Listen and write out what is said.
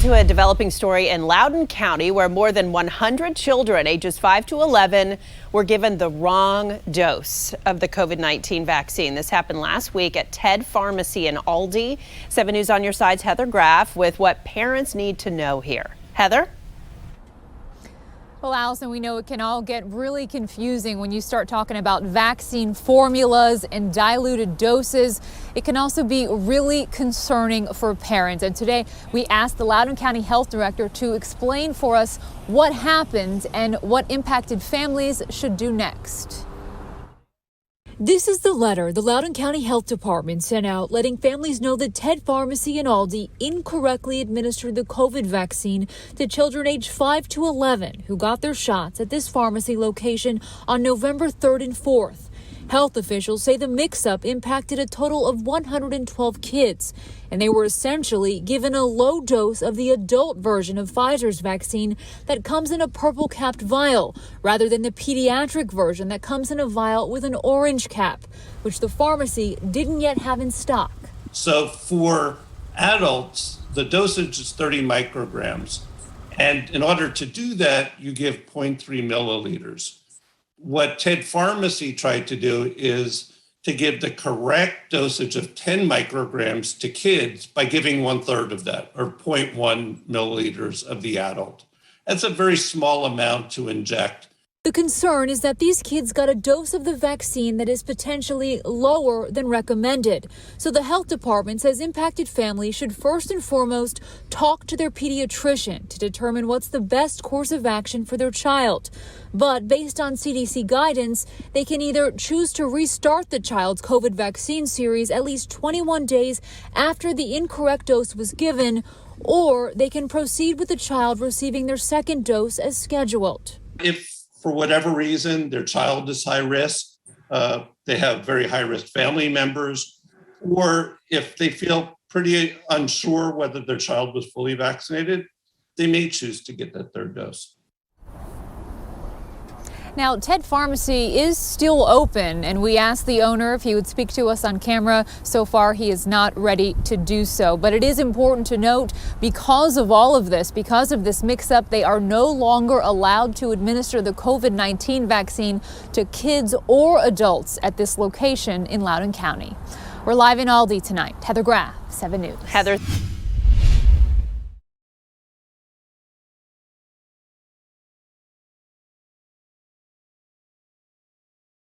to a developing story in Loudoun County where more than 100 children ages 5 to 11 were given the wrong dose of the COVID-19 vaccine. This happened last week at TED Pharmacy in Aldie. 7 News on your side's Heather Graff with what parents need to know here. Heather? Well, Allison, we know it can all get really confusing when you start talking about vaccine formulas and diluted doses. It can also be really concerning for parents. And today we asked the Loudoun County Health Director to explain for us what happened and what impacted families should do next. This is the letter the Loudoun County Health Department sent out letting families know that TED Pharmacy in Aldie incorrectly administered the COVID vaccine to children aged 5 to 11 who got their shots at this pharmacy location on November 3rd and 4th. Health officials say the mix-up impacted a total of 112 kids, and they were essentially given a low dose of the adult version of Pfizer's vaccine that comes in a purple-capped vial, rather than the pediatric version that comes in a vial with an orange cap, which the pharmacy didn't yet have in stock. So for adults, the dosage is 30 micrograms. And in order to do that, you give 0.3 milliliters. What TED Pharmacy tried to do is to give the correct dosage of 10 micrograms to kids by giving 1/3 of that, or 0.1 milliliters of the adult. That's a very small amount to inject. The concern is that these kids got a dose of the vaccine that is potentially lower than recommended. So the health department says impacted families should first and foremost talk to their pediatrician to determine what's the best course of action for their child. But based on CDC guidance, they can either choose to restart the child's COVID vaccine series at least 21 days after the incorrect dose was given, or they can proceed with the child receiving their second dose as scheduled. If for whatever reason their child is high risk, they have very high risk family members, or if they feel pretty unsure whether their child was fully vaccinated, they may choose to get that third dose. Now, TED Pharmacy is still open, and we asked the owner if he would speak to us on camera. So far, he is not ready to do so. But it is important to note, because of all of this, because of this mix-up, they are no longer allowed to administer the COVID-19 vaccine to kids or adults at this location in Loudoun County. We're live in Aldie tonight. Heather Graff, 7 News. Heather.